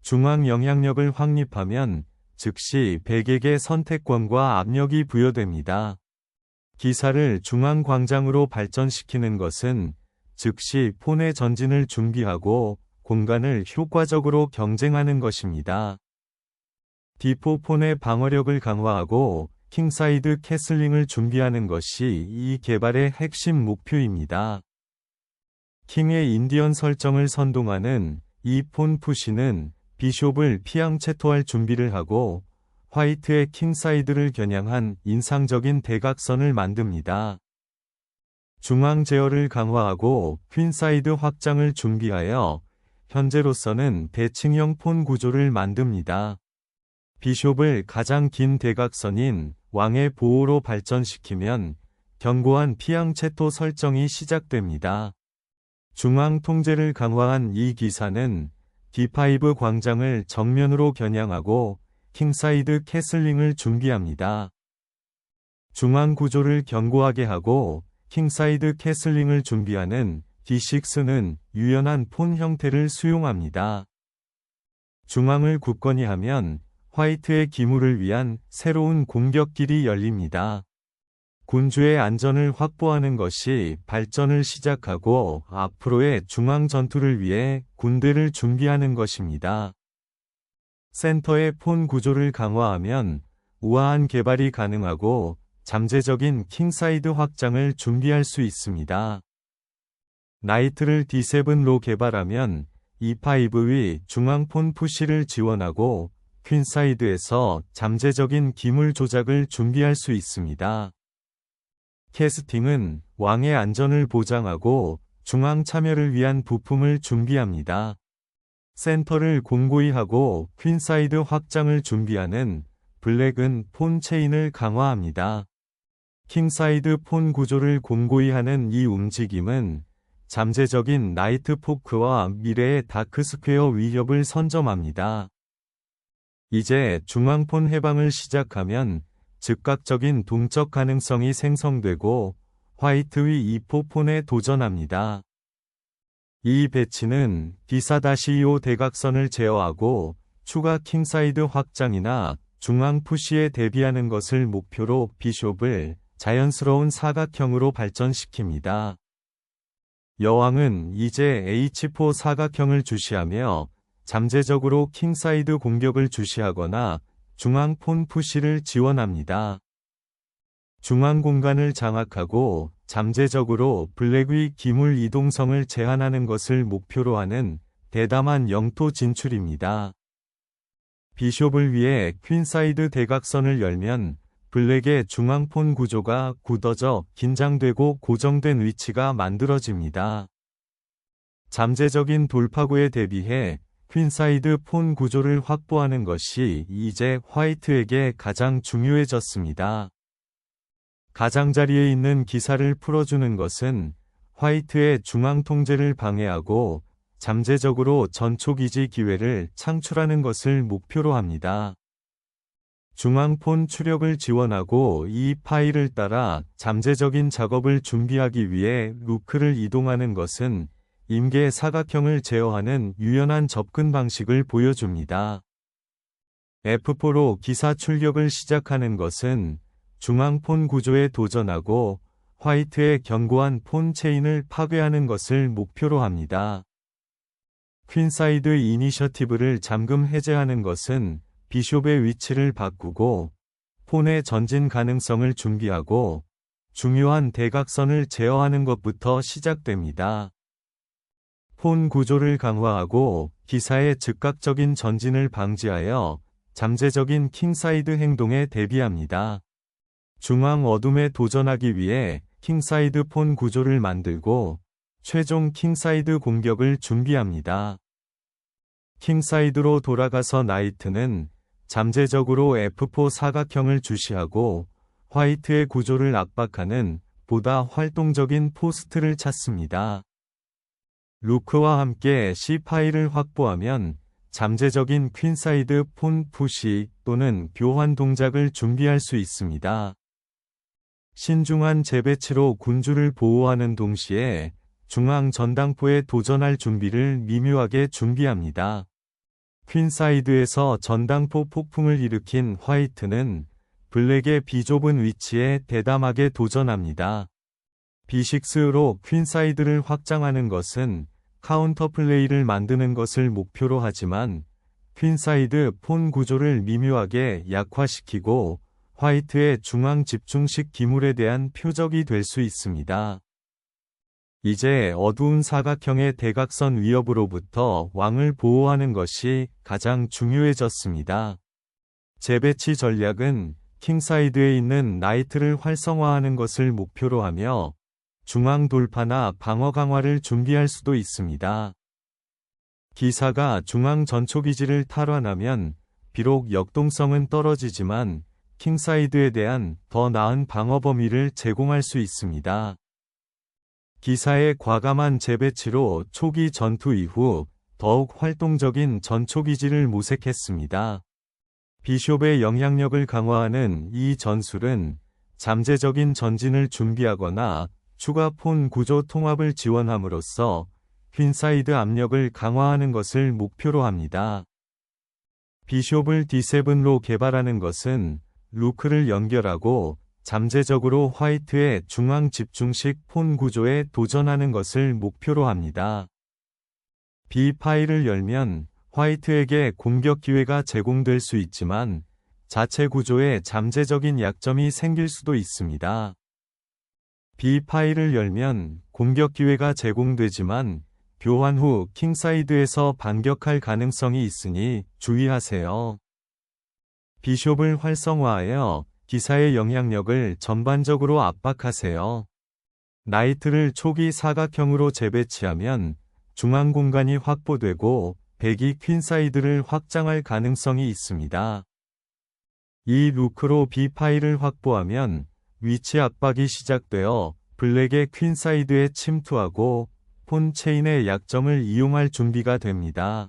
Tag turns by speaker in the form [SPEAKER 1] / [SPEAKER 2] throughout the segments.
[SPEAKER 1] 중앙 영향력을 확립하면 즉시 백에게 선택권과 압력이 부여됩니다. 기사를 중앙 광장으로 발전시키는 것은 즉시 폰의 전진을 준비하고 공간을 효과적으로 경쟁하는 것입니다. D4 폰의 방어력을 강화하고 킹사이드 캐슬링을 준비하는 것이 이 개발의 핵심 목표입니다. 킹의 인디언 설정을 선동하는 이 폰 푸시는 비숍을 피앙채토할 준비를 하고 화이트의 킹사이드를 겨냥한 인상적인 대각선을 만듭니다. 중앙 제어를 강화하고 퀸사이드 확장을 준비하여 현재로서는 대칭형 폰 구조를 만듭니다. 비숍을 가장 긴 대각선인 왕의 보호로 발전시키면 견고한 피앙채토 설정이 시작됩니다. 중앙 통제를 강화한 이 기사는 D5 광장을 정면으로 겨냥하고 킹사이드 캐슬링을 준비합니다. 중앙 구조를 견고하게 하고 킹사이드 캐슬링을 준비하는 D6는 유연한 폰 형태를 수용합니다. 중앙을 굳건히 하면 화이트의 기물을 위한 새로운 공격길이 열립니다. 군주의 안전을 확보하는 것이 발전을 시작하고 앞으로의 중앙 전투를 위해 군대를 준비하는 것입니다. 센터의 폰 구조를 강화하면 우아한 개발이 가능하고 잠재적인 킹사이드 확장을 준비할 수 있습니다. 나이트를 D7로 개발하면 E5의 중앙 폰 푸시를 지원하고 퀸사이드에서 잠재적인 기물 조작을 준비할 수 있습니다. 캐스팅은 왕의 안전을 보장하고 중앙 참여를 위한 부품을 준비합니다. 센터를 공고히 하고 퀸사이드 확장을 준비하는 블랙은 폰 체인을 강화합니다. 킹사이드 폰 구조를 공고히 하는 이 움직임은 잠재적인 나이트 포크와 미래의 다크스퀘어 위협을 선점합니다. 이제 중앙폰 해방을 시작하면 즉각적인 동적 가능성이 생성되고 화이트의 E4 폰에 도전합니다. 이 배치는 D4-2-5 대각선을 제어하고 추가 킹사이드 확장이나 중앙 푸시에 대비하는 것을 목표로 비숍을 자연스러운 사각형으로 발전시킵니다. 여왕은 이제 H4 사각형을 주시하며 잠재적으로 킹사이드 공격을 주시하거나 중앙 폰 푸시를 지원합니다. 중앙 공간을 장악하고 잠재적으로 블랙의 기물 이동성을 제한하는 것을 목표로 하는 대담한 영토 진출입니다. 비숍을 위해 퀸사이드 대각선을 열면 블랙의 중앙 폰 구조가 굳어져 긴장되고 고정된 위치가 만들어집니다. 잠재적인 돌파구에 대비해 퀸사이드 폰 구조를 확보하는 것이 이제 화이트에게 가장 중요해졌습니다. 가장자리에 있는 기사를 풀어주는 것은 화이트의 중앙 통제를 방해하고 잠재적으로 전초기지 기회를 창출하는 것을 목표로 합니다. 중앙 폰 추력을 지원하고 이 파일을 따라 잠재적인 작업을 준비하기 위해 루크를 이동하는 것은 임계 사각형을 제어하는 유연한 접근 방식을 보여줍니다. F4로 기사 출격을 시작하는 것은 중앙 폰 구조에 도전하고 화이트의 견고한 폰 체인을 파괴하는 것을 목표로 합니다. 퀸사이드 이니셔티브를 잠금 해제하는 것은 비숍의 위치를 바꾸고 폰의 전진 가능성을 준비하고 중요한 대각선을 제어하는 것부터 시작됩니다. 폰 구조를 강화하고 기사의 즉각적인 전진을 방지하여 잠재적인 킹사이드 행동에 대비합니다. 중앙 어둠에 도전하기 위해 킹사이드 폰 구조를 만들고 최종 킹사이드 공격을 준비합니다. 킹사이드로 돌아가서 나이트는 잠재적으로 F4 사각형을 주시하고 화이트의 구조를 압박하는 보다 활동적인 포스트를 찾습니다. 루크와 함께 C 파일을 확보하면 잠재적인 퀸사이드 폰 푸시 또는 교환 동작을 준비할 수 있습니다. 신중한 재배치로 군주를 보호하는 동시에 중앙 전당포에 도전할 준비를 미묘하게 준비합니다. 퀸사이드에서 전당포 폭풍을 일으킨 화이트는 블랙의 비좁은 위치에 대담하게 도전합니다. B6로 퀸사이드를 확장하는 것은 카운터 플레이를 만드는 것을 목표로 하지만 퀸사이드 폰 구조를 미묘하게 약화시키고 화이트의 중앙 집중식 기물에 대한 표적이 될 수 있습니다. 이제 어두운 사각형의 대각선 위협으로부터 왕을 보호하는 것이 가장 중요해졌습니다. 재배치 전략은 킹사이드에 있는 나이트를 활성화하는 것을 목표로 하며 중앙 돌파나 방어 강화를 준비할 수도 있습니다. 기사가 중앙 전초기지를 탈환하면 비록 역동성은 떨어지지만 킹사이드에 대한 더 나은 방어 범위를 제공할 수 있습니다. 기사의 과감한 재배치로 초기 전투 이후 더욱 활동적인 전초기지를 모색했습니다. 비숍의 영향력을 강화하는 이 전술은 잠재적인 전진을 준비하거나 추가 폰 구조 통합을 지원함으로써 퀸사이드 압력을 강화하는 것을 목표로 합니다. 비숍을 D7로 개발하는 것은 루크를 연결하고 잠재적으로 화이트의 중앙 집중식 폰 구조에 도전하는 것을 목표로 합니다. B 파일을 열면 화이트에게 공격 기회가 제공될 수 있지만 자체 구조에 잠재적인 약점이 생길 수도 있습니다. B 파일을 열면 공격 기회가 제공되지만 교환 후 킹사이드에서 반격할 가능성이 있으니 주의하세요. 비숍을 활성화하여 기사의 영향력을 전반적으로 압박하세요. 나이트를 초기 사각형으로 재배치하면 중앙 공간이 확보되고 백이 퀸사이드를 확장할 가능성이 있습니다. 이 루크로 B 파일을 확보하면 위치 압박이 시작되어 블랙의 퀸사이드에 침투하고 폰 체인의 약점을 이용할 준비가 됩니다.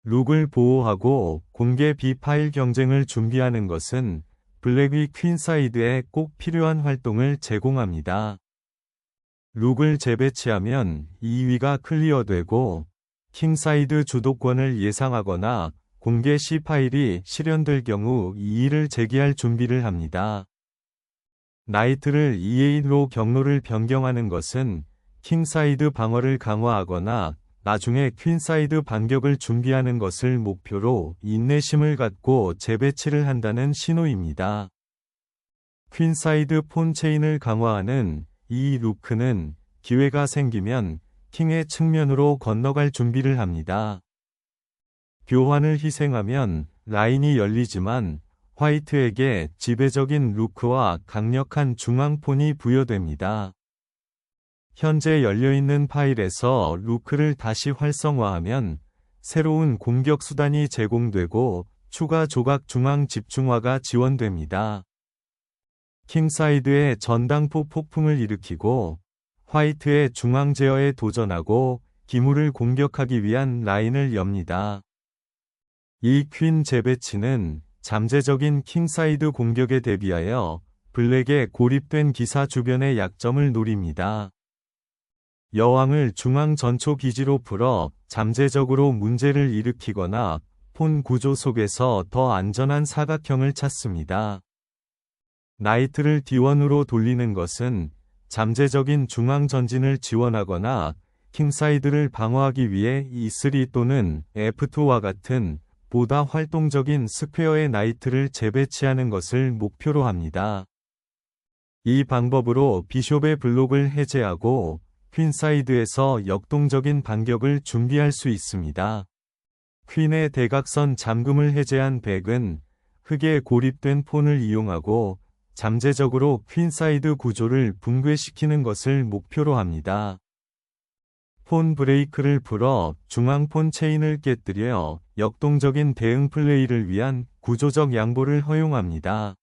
[SPEAKER 1] 룩을 보호하고 공개 B 파일 경쟁을 준비하는 것은 블랙이 퀸사이드에 꼭 필요한 활동을 제공합니다. 룩을 재배치하면 2위가 클리어되고 킹사이드 주도권을 예상하거나 공개 C 파일이 실현될 경우 2위를 제기할 준비를 합니다. 나이트를 E8로 경로를 변경하는 것은 킹사이드 방어를 강화하거나 나중에 퀸사이드 반격을 준비하는 것을 목표로 인내심을 갖고 재배치를 한다는 신호입니다. 퀸사이드 폰 체인을 강화하는 이 루크는 기회가 생기면 킹의 측면으로 건너갈 준비를 합니다. 교환을 희생하면 라인이 열리지만 화이트에게 지배적인 루크와 강력한 중앙폰이 부여됩니다. 현재 열려있는 파일에서 루크를 다시 활성화하면 새로운 공격 수단이 제공되고 추가 조각 중앙 집중화가 지원됩니다. 킹사이드의 전당포 폭풍을 일으키고 화이트의 중앙 제어에 도전하고 기물을 공격하기 위한 라인을 엽니다. 이 퀸 재배치는 잠재적인 킹사이드 공격에 대비하여 블랙의 고립된 기사 주변의 약점을 노립니다. 여왕을 중앙 전초 기지로 풀어 잠재적으로 문제를 일으키거나 폰 구조 속에서 더 안전한 사각형을 찾습니다. 나이트를 D1으로 돌리는 것은 잠재적인 중앙 전진을 지원하거나 킹사이드를 방어하기 위해 E3 또는 F2와 같은 보다 활동적인 스퀘어의 나이트를 재배치하는 것을 목표로 합니다. 이 방법으로 비숍의 블록을 해제하고 퀸사이드에서 역동적인 반격을 준비할 수 있습니다. 퀸의 대각선 잠금을 해제한 백은 흙에 고립된 폰을 이용하고 잠재적으로 퀸사이드 구조를 붕괴시키는 것을 목표로 합니다. 폰 브레이크를 풀어 중앙 폰 체인을 깨뜨려 역동적인 대응 플레이를 위한 구조적 양보를 허용합니다.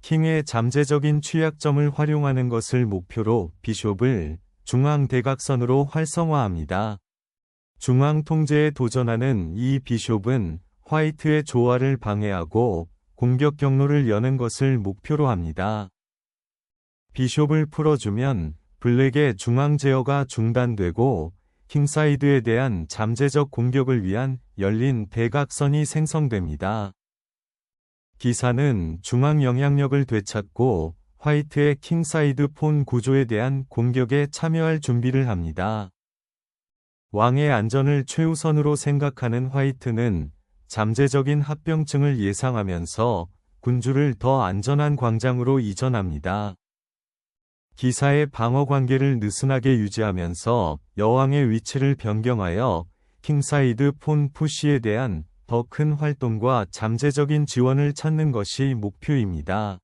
[SPEAKER 1] 킹의 잠재적인 취약점을 활용하는 것을 목표로 비숍을 중앙 대각선으로 활성화합니다. 중앙 통제에 도전하는 이 비숍은 화이트의 조화를 방해하고 공격 경로를 여는 것을 목표로 합니다. 비숍을 풀어주면 블랙의 중앙 제어가 중단되고 킹사이드에 대한 잠재적 공격을 위한 열린 대각선이 생성됩니다. 기사는 중앙 영향력을 되찾고 화이트의 킹사이드 폰 구조에 대한 공격에 참여할 준비를 합니다. 왕의 안전을 최우선으로 생각하는 화이트는 잠재적인 합병증을 예상하면서 군주를 더 안전한 광장으로 이전합니다. 기사의 방어 관계를 느슨하게 유지하면서 여왕의 위치를 변경하여 킹사이드 폰 푸시에 대한 더 큰 활동과 잠재적인 지원을 찾는 것이 목표입니다.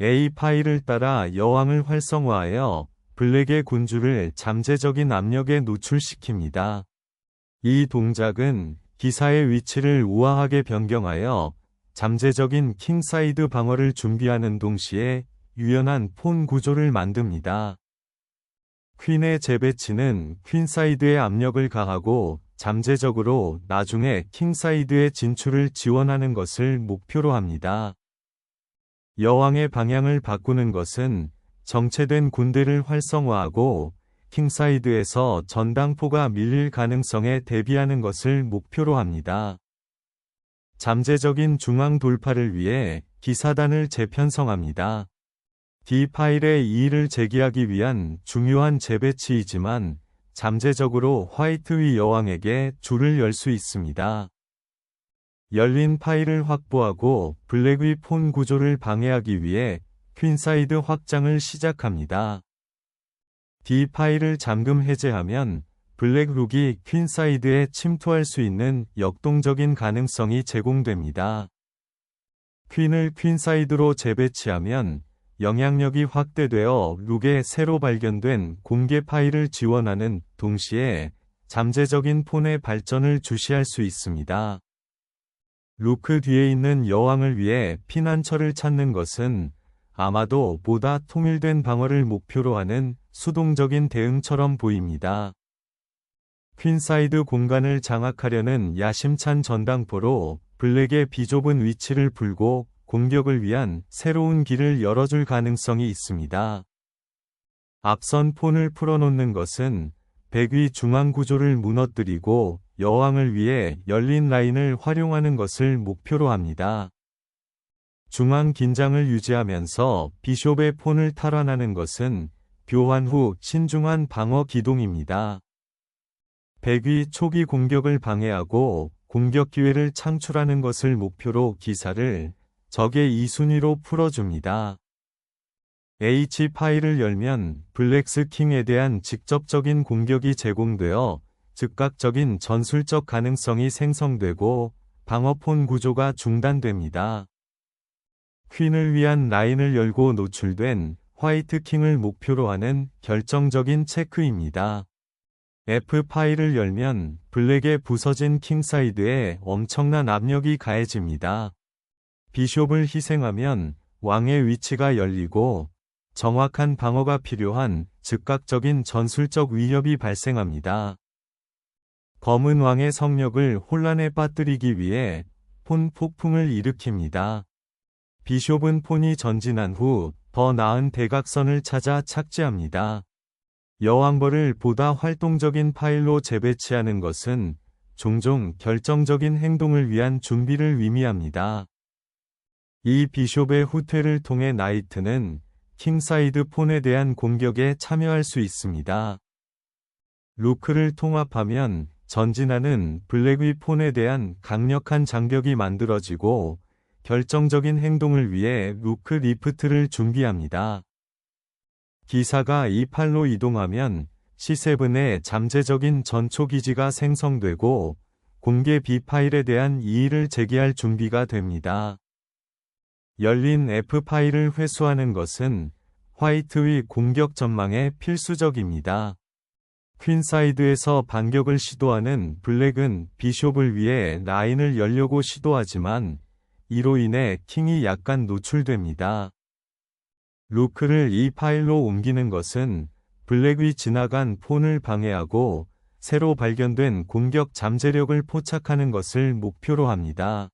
[SPEAKER 1] A 파일을 따라 여왕을 활성화하여 블랙의 군주를 잠재적인 압력에 노출시킵니다. 이 동작은 기사의 위치를 우아하게 변경하여 잠재적인 킹사이드 방어를 준비하는 동시에 유연한 폰 구조를 만듭니다. 퀸의 재배치는 퀸사이드에 압력을 가하고 잠재적으로 나중에 킹사이드의 진출을 지원하는 것을 목표로 합니다. 여왕의 방향을 바꾸는 것은 정체된 군대를 활성화하고 킹사이드에서 전당포가 밀릴 가능성에 대비하는 것을 목표로 합니다. 잠재적인 중앙 돌파를 위해 기사단을 재편성합니다. D 파일의 이의를 제기하기 위한 중요한 재배치이지만 잠재적으로 화이트의 여왕에게 줄을 열 수 있습니다. 열린 파일을 확보하고 블랙의 폰 구조를 방해하기 위해 퀸사이드 확장을 시작합니다. D 파일을 잠금 해제하면 블랙 룩이 퀸사이드에 침투할 수 있는 역동적인 가능성이 제공됩니다. 퀸을 퀸사이드로 재배치하면 영향력이 확대되어 룩의 새로 발견된 공개 파일을 지원하는 동시에 잠재적인 폰의 발전을 주시할 수 있습니다. 루크 뒤에 있는 여왕을 위해 피난처를 찾는 것은 아마도 보다 통일된 방어를 목표로 하는 수동적인 대응처럼 보입니다. 퀸사이드 공간을 장악하려는 야심찬 전당포로 블랙의 비좁은 위치를 풀고 공격을 위한 새로운 길을 열어줄 가능성이 있습니다. 앞선 폰을 풀어놓는 것은 백위 중앙 구조를 무너뜨리고 여왕을 위해 열린 라인을 활용하는 것을 목표로 합니다. 중앙 긴장을 유지하면서 비숍의 폰을 탈환하는 것은 교환 후 신중한 방어 기동입니다. 백위 초기 공격을 방해하고 공격 기회를 창출하는 것을 목표로 기사를 적의 2순위로 풀어줍니다. H 파일을 열면 블랙스 킹에 대한 직접적인 공격이 제공되어 즉각적인 전술적 가능성이 생성되고 방어폰 구조가 중단됩니다. 퀸을 위한 라인을 열고 노출된 화이트 킹을 목표로 하는 결정적인 체크입니다. F 파일을 열면 블랙의 부서진 킹사이드에 엄청난 압력이 가해집니다. 비숍을 희생하면 왕의 위치가 열리고 정확한 방어가 필요한 즉각적인 전술적 위협이 발생합니다. 검은 왕의 성력을 혼란에 빠뜨리기 위해 폰 폭풍을 일으킵니다. 비숍은 폰이 전진한 후 더 나은 대각선을 찾아 착지합니다. 여왕벌을 보다 활동적인 파일로 재배치하는 것은 종종 결정적인 행동을 위한 준비를 의미합니다. 이 비숍의 후퇴를 통해 나이트는 킹사이드 폰에 대한 공격에 참여할 수 있습니다. 루크를 통합하면 전진하는 블랙의 폰에 대한 강력한 장벽이 만들어지고 결정적인 행동을 위해 루크 리프트를 준비합니다. 기사가 이 팔로 이동하면 C7의 잠재적인 전초기지가 생성되고 공개 B 파일에 대한 이의를 제기할 준비가 됩니다. 열린 F 파일을 회수하는 것은 화이트의 공격 전망에 필수적입니다. 퀸사이드에서 반격을 시도하는 블랙은 비숍을 위해 라인을 열려고 시도하지만 이로 인해 킹이 약간 노출됩니다. 루크를 이 파일로 옮기는 것은 블랙이 지나간 폰을 방해하고 새로 발견된 공격 잠재력을 포착하는 것을 목표로 합니다.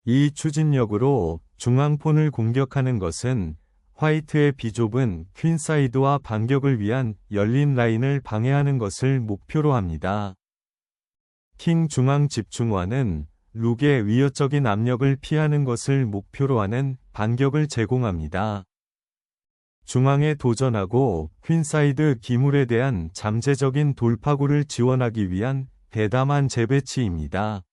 [SPEAKER 1] 이 추진력으로 중앙폰을 공격하는 것은 화이트의 비좁은 퀸사이드와 반격을 위한 열린 라인을 방해하는 것을 목표로 합니다. 킹 중앙 집중화는 룩의 위협적인 압력을 피하는 것을 목표로 하는 반격을 제공합니다. 중앙에 도전하고 퀸사이드 기물에 대한 잠재적인 돌파구를 지원하기 위한 대담한 재배치입니다.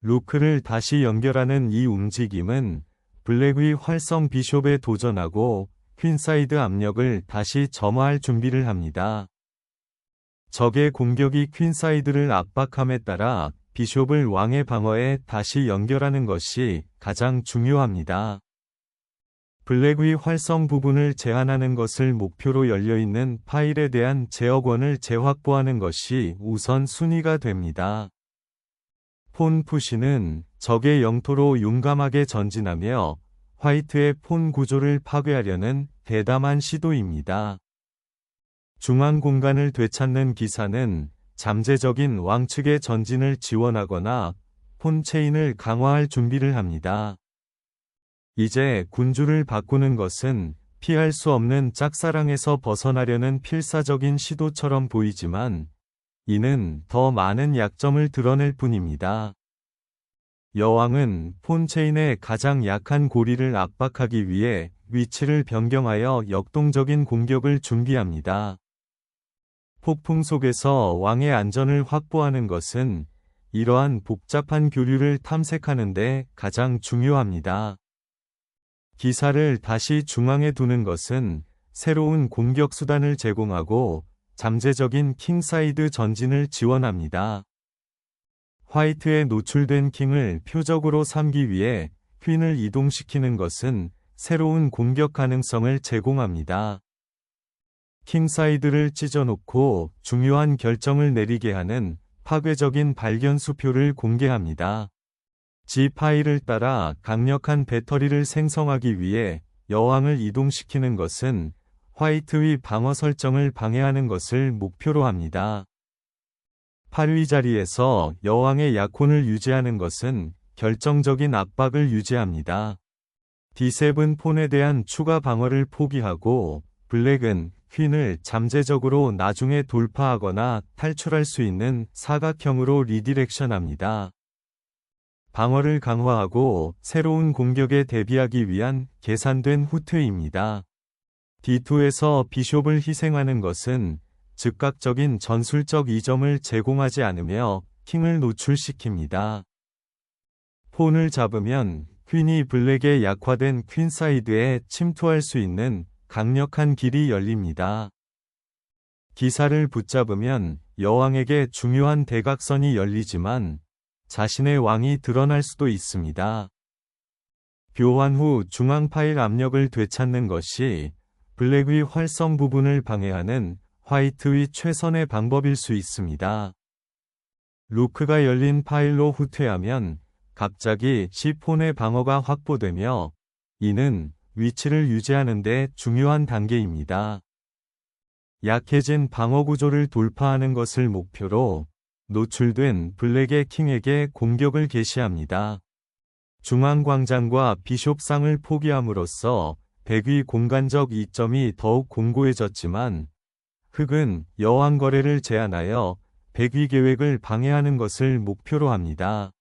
[SPEAKER 1] 루크를 다시 연결하는 이 움직임은 블랙의 활성 비숍에 도전하고 퀸사이드 압력을 다시 점화할 준비를 합니다. 적의 공격이 퀸사이드를 압박함에 따라 비숍을 왕의 방어에 다시 연결하는 것이 가장 중요합니다. 블랙의 활성 부분을 제한하는 것을 목표로 열려있는 파일에 대한 제어권을 재확보하는 것이 우선 순위가 됩니다. 폰 푸시는 적의 영토로 용감하게 전진하며 화이트의 폰 구조를 파괴하려는 대담한 시도입니다. 중앙 공간을 되찾는 기사는 잠재적인 왕측의 전진을 지원하거나 폰 체인을 강화할 준비를 합니다. 이제 군주를 바꾸는 것은 피할 수 없는 짝사랑에서 벗어나려는 필사적인 시도처럼 보이지만 이는 더 많은 약점을 드러낼 뿐입니다. 여왕은 폰 체인의 가장 약한 고리를 압박하기 위해 위치를 변경하여 역동적인 공격을 준비합니다. 폭풍 속에서 왕의 안전을 확보하는 것은 이러한 복잡한 교류를 탐색하는 데 가장 중요합니다. 기사를 다시 중앙에 두는 것은 새로운 공격 수단을 제공하고 잠재적인 킹사이드 전진을 지원합니다. 화이트에 노출된 킹을 표적으로 삼기 위해 퀸을 이동시키는 것은 새로운 공격 가능성을 제공합니다. 킹사이드를 찢어놓고 중요한 결정을 내리게 하는 파괴적인 발견 수표를 공개합니다. G 파일을 따라 강력한 배터리를 생성하기 위해 여왕을 이동시키는 것은 화이트의 방어 설정을 방해하는 것을 목표로 합니다. 8위 자리에서 여왕의 약혼을 유지하는 것은 결정적인 압박을 유지합니다. D7 폰에 대한 추가 방어를 포기하고 블랙은 퀸을 잠재적으로 나중에 돌파하거나 탈출할 수 있는 사각형으로 리디렉션합니다. 방어를 강화하고 새로운 공격에 대비하기 위한 계산된 후퇴입니다. D2에서 비숍을 희생하는 것은 즉각적인 전술적 이점을 제공하지 않으며 킹을 노출시킵니다. 폰을 잡으면 퀸이 블랙의 약화된 퀸사이드에 침투할 수 있는 강력한 길이 열립니다. 기사를 붙잡으면 여왕에게 중요한 대각선이 열리지만 자신의 왕이 드러날 수도 있습니다. 교환 후 중앙 파일 압력을 되찾는 것이 블랙의 활성 부분을 방해하는 화이트의 최선의 방법일 수 있습니다. 루크가 열린 파일로 후퇴하면 갑자기 C 폰의 방어가 확보되며 이는 위치를 유지하는 데 중요한 단계입니다. 약해진 방어 구조를 돌파하는 것을 목표로 노출된 블랙의 킹에게 공격을 개시합니다. 중앙 광장과 비숍상을 포기함으로써 백의 공간적 이점이 더욱 공고해졌지만 흑은 여왕 거래를 제한하여 백의 계획을 방해하는 것을 목표로 합니다.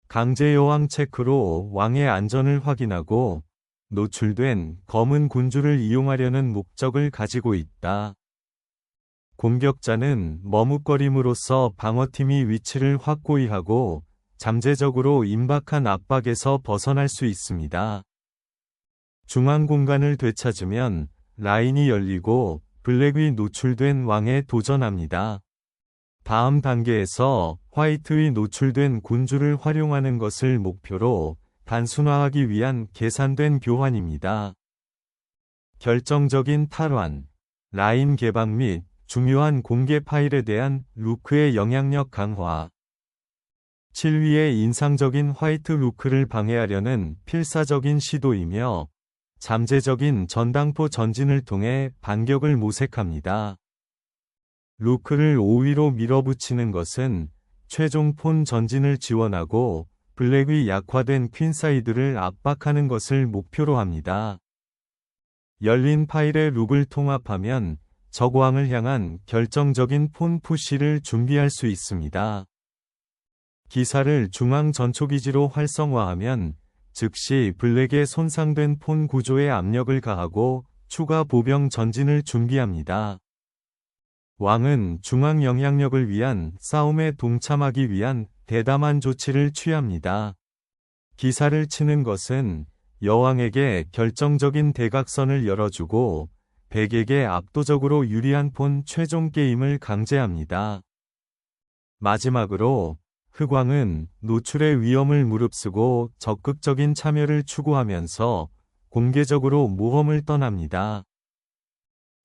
[SPEAKER 1] 강제 여왕 체크로 왕의 안전을 확인하고 노출된 검은 군주를 이용하려는 목적을 가지고 있다. 공격자는 머뭇거림으로써 방어팀이 위치를 확고히 하고 잠재적으로 임박한 압박에서 벗어날 수 있습니다. 중앙 공간을 되찾으면 라인이 열리고 블랙의 노출된 왕에 도전합니다. 다음 단계에서 화이트의 노출된 군주를 활용하는 것을 목표로 단순화하기 위한 계산된 교환입니다. 결정적인 탈환, 라인 개방 및 중요한 공개 파일에 대한 루크의 영향력 강화. 7위의 인상적인 화이트 루크를 방해하려는 필사적인 시도이며 잠재적인 전당포 전진을 통해 반격을 모색합니다. 루크를 5위로 밀어붙이는 것은 최종 폰 전진을 지원하고 블랙의 약화된 퀸사이드를 압박하는 것을 목표로 합니다. 열린 파일의 룩을 통합하면 적왕을 향한 결정적인 폰 푸시를 준비할 수 있습니다. 기사를 중앙 전초기지로 활성화하면 즉시 블랙의 손상된 폰 구조에 압력을 가하고 추가 보병 전진을 준비합니다. 왕은 중앙 영향력을 위한 싸움에 동참하기 위한 대담한 조치를 취합니다. 기사를 치는 것은 여왕에게 결정적인 대각선을 열어주고 백에게 압도적으로 유리한 폰 최종 게임을 강제합니다. 마지막으로 흑왕은 노출의 위험을 무릅쓰고 적극적인 참여를 추구하면서 공개적으로 모험을 떠납니다.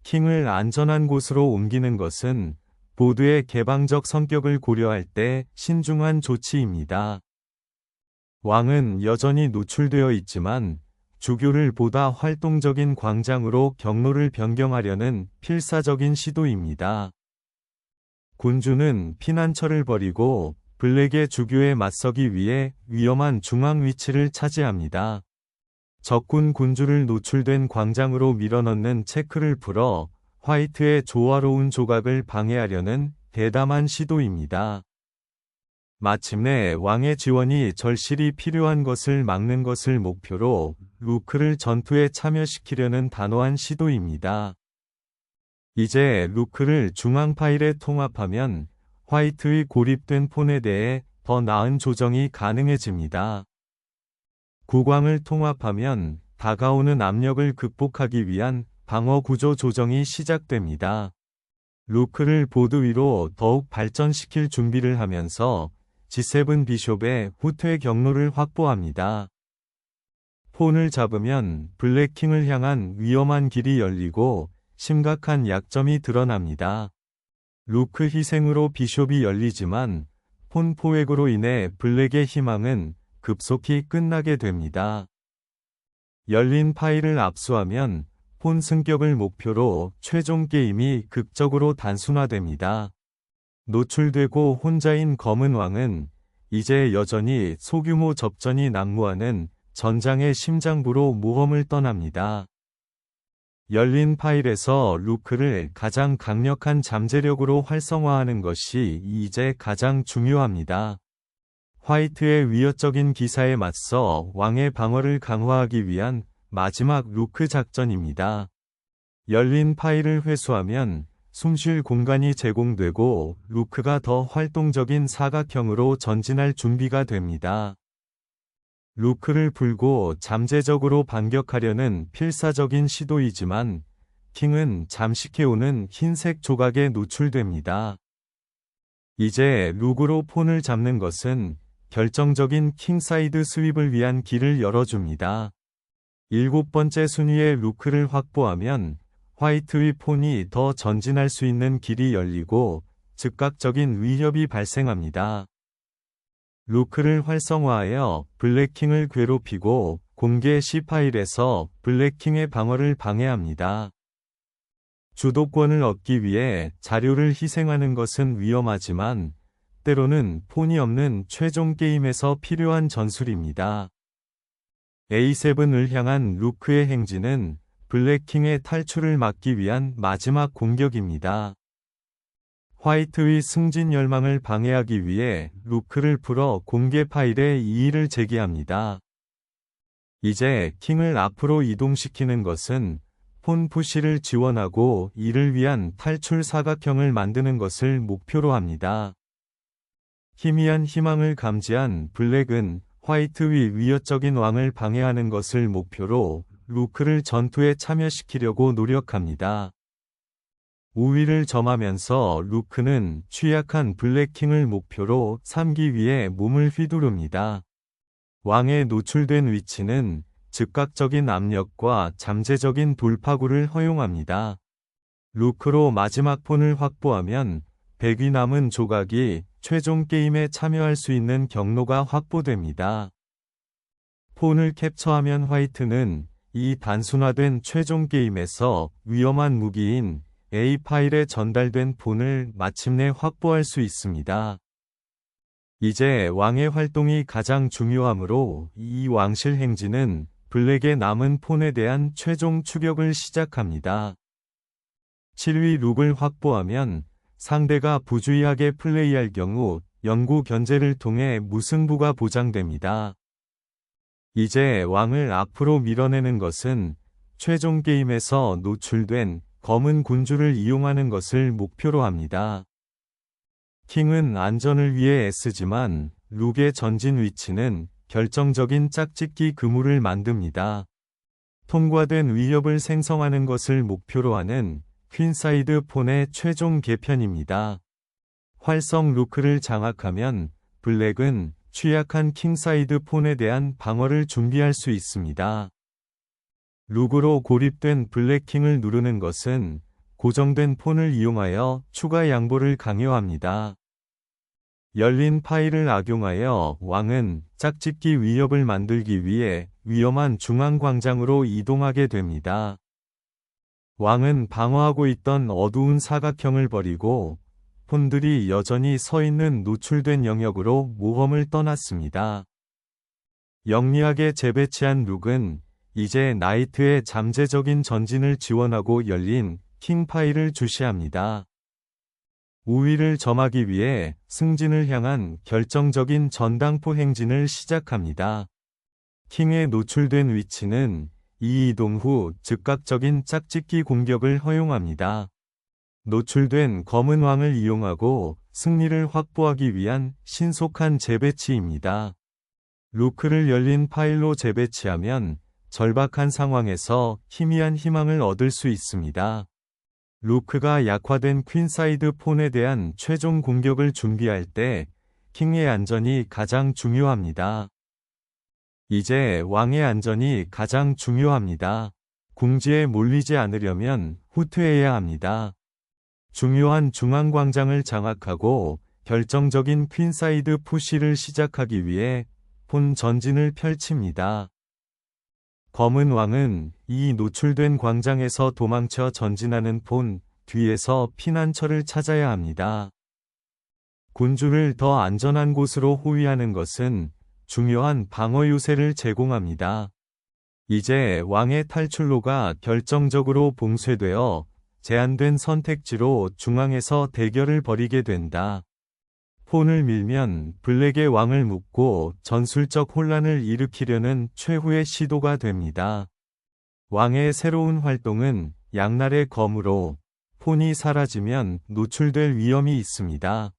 [SPEAKER 1] 킹을 안전한 곳으로 옮기는 것은 모두의 개방적 성격을 고려할 때 신중한 조치입니다. 왕은 여전히 노출되어 있지만 주교를 보다 활동적인 광장으로 경로를 변경하려는 필사적인 시도입니다. 군주는 피난처를 버리고 블랙의 주교에 맞서기 위해 위험한 중앙 위치를 차지합니다. 적군 군주를 노출된 광장으로 밀어넣는 체크를 풀어 화이트의 조화로운 조각을 방해하려는 대담한 시도입니다. 마침내 왕의 지원이 절실히 필요한 것을 막는 것을 목표로 루크를 전투에 참여시키려는 단호한 시도입니다. 이제 루크를 중앙 파일에 통합하면 화이트의 고립된 폰에 대해 더 나은 조정이 가능해집니다. 국왕을 통합하면 다가오는 압력을 극복하기 위한 방어 구조 조정이 시작됩니다. 루크를 보드 위로 더욱 발전시킬 준비를 하면서 G7 비숍의 후퇴 경로를 확보합니다. 폰을 잡으면 블랙킹을 향한 위험한 길이 열리고 심각한 약점이 드러납니다. 루크 희생으로 비숍이 열리지만 폰 포획으로 인해 블랙의 희망은 급속히 끝나게 됩니다. 열린 파일을 압수하면 폰 승격을 목표로 최종 게임이 극적으로 단순화됩니다. 노출되고 혼자인 검은 왕은 이제 여전히 소규모 접전이 난무하는 전장의 심장부로 모험을 떠납니다. 열린 파일에서 루크를 가장 강력한 잠재력으로 활성화하는 것이 이제 가장 중요합니다. 화이트의 위협적인 기사에 맞서 왕의 방어를 강화하기 위한 마지막 루크 작전입니다. 열린 파일을 회수하면 숨쉴 공간이 제공되고 루크가 더 활동적인 사각형으로 전진할 준비가 됩니다. 루크를 풀고 잠재적으로 반격하려는 필사적인 시도이지만 킹은 잠식해오는 흰색 조각에 노출됩니다. 이제 룩으로 폰을 잡는 것은 결정적인 킹사이드 스윕을 위한 길을 열어줍니다. 7번째 순위의 루크를 확보하면 화이트의 폰이 더 전진할 수 있는 길이 열리고 즉각적인 위협이 발생합니다. 루크를 활성화하여 블랙킹을 괴롭히고 공개 C파일에서 블랙킹의 방어를 방해합니다. 주도권을 얻기 위해 자료를 희생하는 것은 위험하지만 때로는 폰이 없는 최종 게임에서 필요한 전술입니다. A7을 향한 루크의 행진은 블랙킹의 탈출을 막기 위한 마지막 공격입니다. 화이트의 승진 열망을 방해하기 위해 루크를 풀어 공개 파일에 이의를 제기합니다. 이제 킹을 앞으로 이동시키는 것은 폰 푸시를 지원하고 이를 위한 탈출 사각형을 만드는 것을 목표로 합니다. 희미한 희망을 감지한 블랙은 화이트의 위협적인 왕을 방해하는 것을 목표로 루크를 전투에 참여시키려고 노력합니다. 우위를 점하면서 루크는 취약한 블랙킹을 목표로 삼기 위해 몸을 휘두릅니다. 왕의 노출된 위치는 즉각적인 압력과 잠재적인 돌파구를 허용합니다. 루크로 마지막 폰을 확보하면 100위 남은 조각이 최종 게임에 참여할 수 있는 경로가 확보됩니다. 폰을 캡처하면 화이트는 이 단순화된 최종 게임에서 위험한 무기인 A 파일에 전달된 폰을 마침내 확보할 수 있습니다. 이제 왕의 활동이 가장 중요하므로 이 왕실 행진은 블랙의 남은 폰에 대한 최종 추격을 시작합니다. 7위 룩을 확보하면 상대가 부주의하게 플레이할 경우 연구 견제를 통해 무승부가 보장됩니다. 이제 왕을 앞으로 밀어내는 것은 최종 게임에서 노출된 검은 군주를 이용하는 것을 목표로 합니다. 킹은 안전을 위해 애쓰지만 룩의 전진 위치는 결정적인 짝짓기 그물을 만듭니다. 통과된 위협을 생성하는 것을 목표로 하는 퀸사이드 폰의 최종 개편입니다. 활성 루크를 장악하면 블랙은 취약한 킹사이드 폰에 대한 방어를 준비할 수 있습니다. 룩으로 고립된 블랙킹을 누르는 것은 고정된 폰을 이용하여 추가 양보를 강요합니다. 열린 파일을 악용하여 왕은 짝짓기 위협을 만들기 위해 위험한 중앙광장으로 이동하게 됩니다. 왕은 방어하고 있던 어두운 사각형을 버리고 폰들이 여전히 서 있는 노출된 영역으로 모험을 떠났습니다. 영리하게 재배치한 룩은 이제 나이트의 잠재적인 전진을 지원하고 열린 킹 파일을 주시합니다. 우위를 점하기 위해 승진을 향한 결정적인 전당포 행진을 시작합니다. 킹의 노출된 위치는 이 이동 후 즉각적인 짝짓기 공격을 허용합니다. 노출된 검은 왕을 이용하고 승리를 확보하기 위한 신속한 재배치입니다. 루크를 열린 파일로 재배치하면 절박한 상황에서 희미한 희망을 얻을 수 있습니다. 루크가 약화된 퀸사이드 폰에 대한 최종 공격을 준비할 때 킹의 안전이 가장 중요합니다. 이제 왕의 안전이 가장 중요합니다. 궁지에 몰리지 않으려면 후퇴해야 합니다. 중요한 중앙광장을 장악하고 결정적인 퀸사이드 푸시를 시작하기 위해 폰 전진을 펼칩니다. 검은 왕은 이 노출된 광장에서 도망쳐 전진하는 폰 뒤에서 피난처를 찾아야 합니다. 군주를 더 안전한 곳으로 호위하는 것은 중요한 방어 요새를 제공합니다. 이제 왕의 탈출로가 결정적으로 봉쇄되어 제한된 선택지로 중앙에서 대결을 벌이게 된다. 폰을 밀면 블랙의 왕을 묶고 전술적 혼란을 일으키려는 최후의 시도가 됩니다. 왕의 새로운 활동은 양날의 검으로 폰이 사라지면 노출될 위험이 있습니다.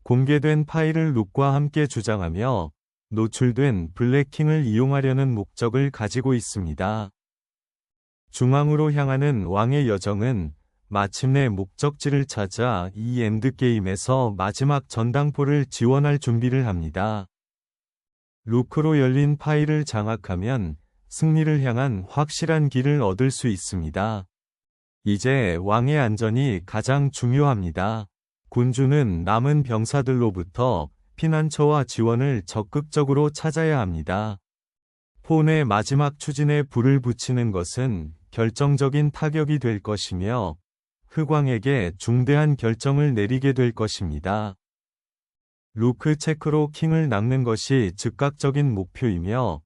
[SPEAKER 1] 공개된 파일을 룩과 함께 주장하며 노출된 블랙킹을 이용하려는 목적을 가지고 있습니다. 중앙으로 향하는 왕의 여정은 마침내 목적지를 찾아 이 엔드게임에서 마지막 전당포를 지원할 준비를 합니다. 루크로 열린 파일을 장악하면 승리를 향한 확실한 길을 얻을 수 있습니다. 이제 왕의 안전이 가장 중요합니다. 군주는 남은 병사들로부터 피난처와 지원을 적극적으로 찾아야 합니다. 폰의 마지막 추진에 불을 붙이는 것은 결정적인 타격이 될 것이며 흑왕에게 중대한 결정을 내리게 될 것입니다. 루크 체크로 킹을 낚는 것이 즉각적인 목표이며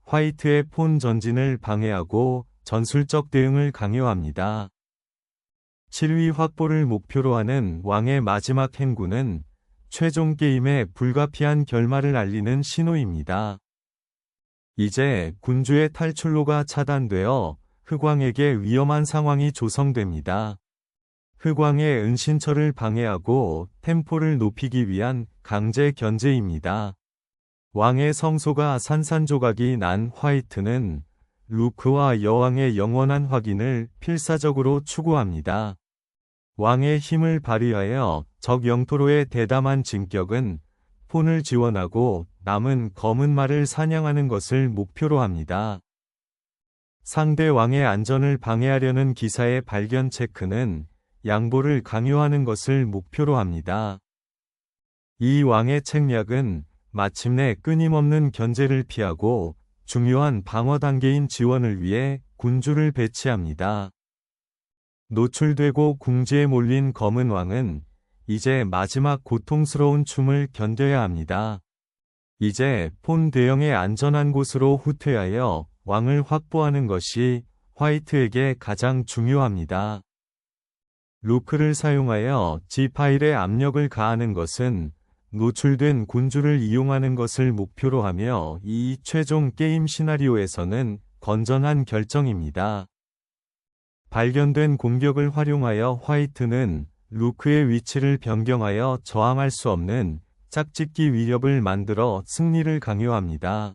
[SPEAKER 1] 화이트의 폰 전진을 방해하고 전술적 대응을 강요합니다. 7위 확보를 목표로 하는 왕의 마지막 행군은 최종 게임의 불가피한 결말을 알리는 신호입니다. 이제 군주의 탈출로가 차단되어 흑왕에게 위험한 상황이 조성됩니다. 흑왕의 은신처를 방해하고 템포를 높이기 위한 강제 견제입니다. 왕의 성소가 산산조각이 난 화이트는 루크와 여왕의 영원한 확인을 필사적으로 추구합니다. 왕의 힘을 발휘하여 적 영토로의 대담한 진격은 폰을 지원하고 남은 검은 말을 사냥하는 것을 목표로 합니다. 상대 왕의 안전을 방해하려는 기사의 발견 체크는 양보를 강요하는 것을 목표로 합니다. 이 왕의 책략은 마침내 끊임없는 견제를 피하고 중요한 방어 단계인 지원을 위해 군주를 배치합니다. 노출되고 궁지에 몰린 검은 왕은 이제 마지막 고통스러운 춤을 견뎌야 합니다. 이제 폰 대형의 안전한 곳으로 후퇴하여 왕을 확보하는 것이 화이트에게 가장 중요합니다. 루크를 사용하여 G 파일에 압력을 가하는 것은 노출된 군주를 이용하는 것을 목표로 하며 이 최종 게임 시나리오에서는 건전한 결정입니다. 발견된 공격을 활용하여 화이트는 루크의 위치를 변경하여 저항할 수 없는 짝짓기 위협을 만들어 승리를 강요합니다.